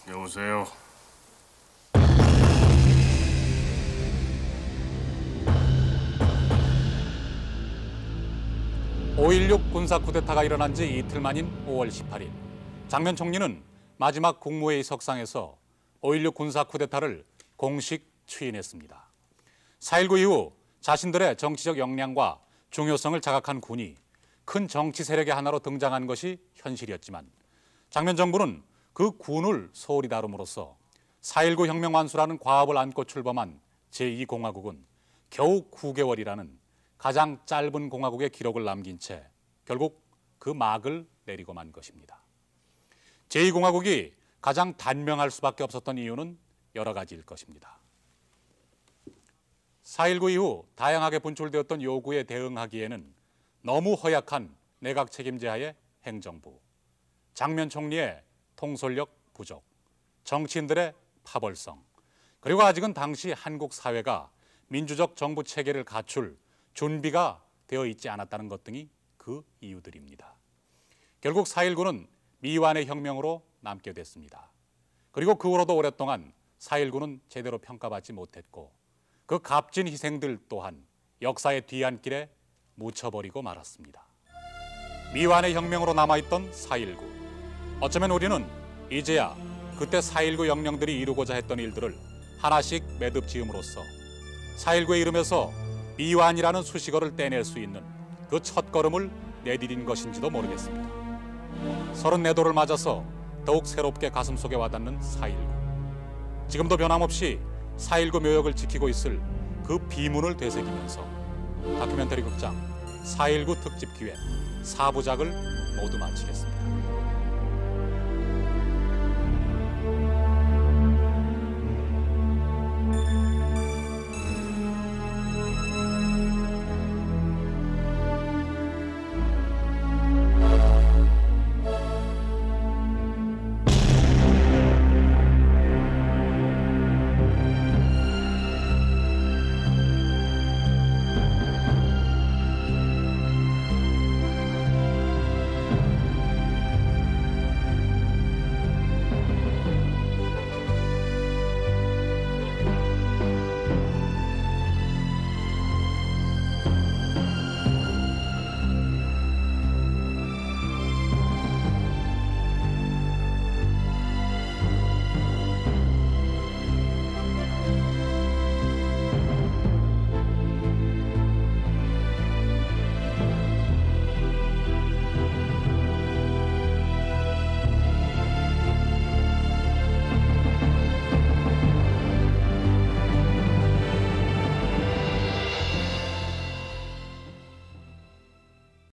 여보세요. (5.16) 군사 쿠데타가 일어난 지 이틀 만인 5월 18일 장면 총리는 마지막 국무회의 석상에서 5.16 군사 쿠데타를 공식 추인했습니다. 4.19 이후 자신들의 정치적 역량과 중요성을 자각한 군이 큰 정치 세력의 하나로 등장한 것이 현실이었지만 장면 정부는 그 군을 소홀히 다룸으로써 4.19 혁명 완수라는 과업을 안고 출범한 제2공화국은 겨우 9개월이라는 가장 짧은 공화국의 기록을 남긴 채 결국 그 막을 내리고 만 것입니다. 제2공화국이 가장 단명할 수밖에 없었던 이유는 여러 가지일 것입니다. 4.19 이후 다양하게 분출되었던 요구에 대응하기에는 너무 허약한 내각 책임제하의 행정부, 장면 총리의 통솔력 부족, 정치인들의 파벌성, 그리고 아직은 당시 한국 사회가 민주적 정부 체계를 갖출 준비가 되어 있지 않았다는 것 등이 그 이유들입니다. 결국 4.19는 미완의 혁명으로 남게 됐습니다. 그리고 그 후로도 오랫동안 4.19는 제대로 평가받지 못했고 그 값진 희생들 또한 역사의 뒤안길에 묻혀버리고 말았습니다. 미완의 혁명으로 남아있던 4.19. 어쩌면 우리는 이제야 그때 4.19 영령들이 이루고자 했던 일들을 하나씩 매듭 지음으로써 4.19의 이름에서 미완이라는 수식어를 떼낼 수 있는 그 첫걸음을 내디딘 것인지도 모르겠습니다. 34도를 맞아서 더욱 새롭게 가슴속에 와닿는 4.19. 지금도 변함없이 4.19 묘역을 지키고 있을 그 비문을 되새기면서 다큐멘터리 극장 4.19 특집 기획 4부작을 모두 마치겠습니다.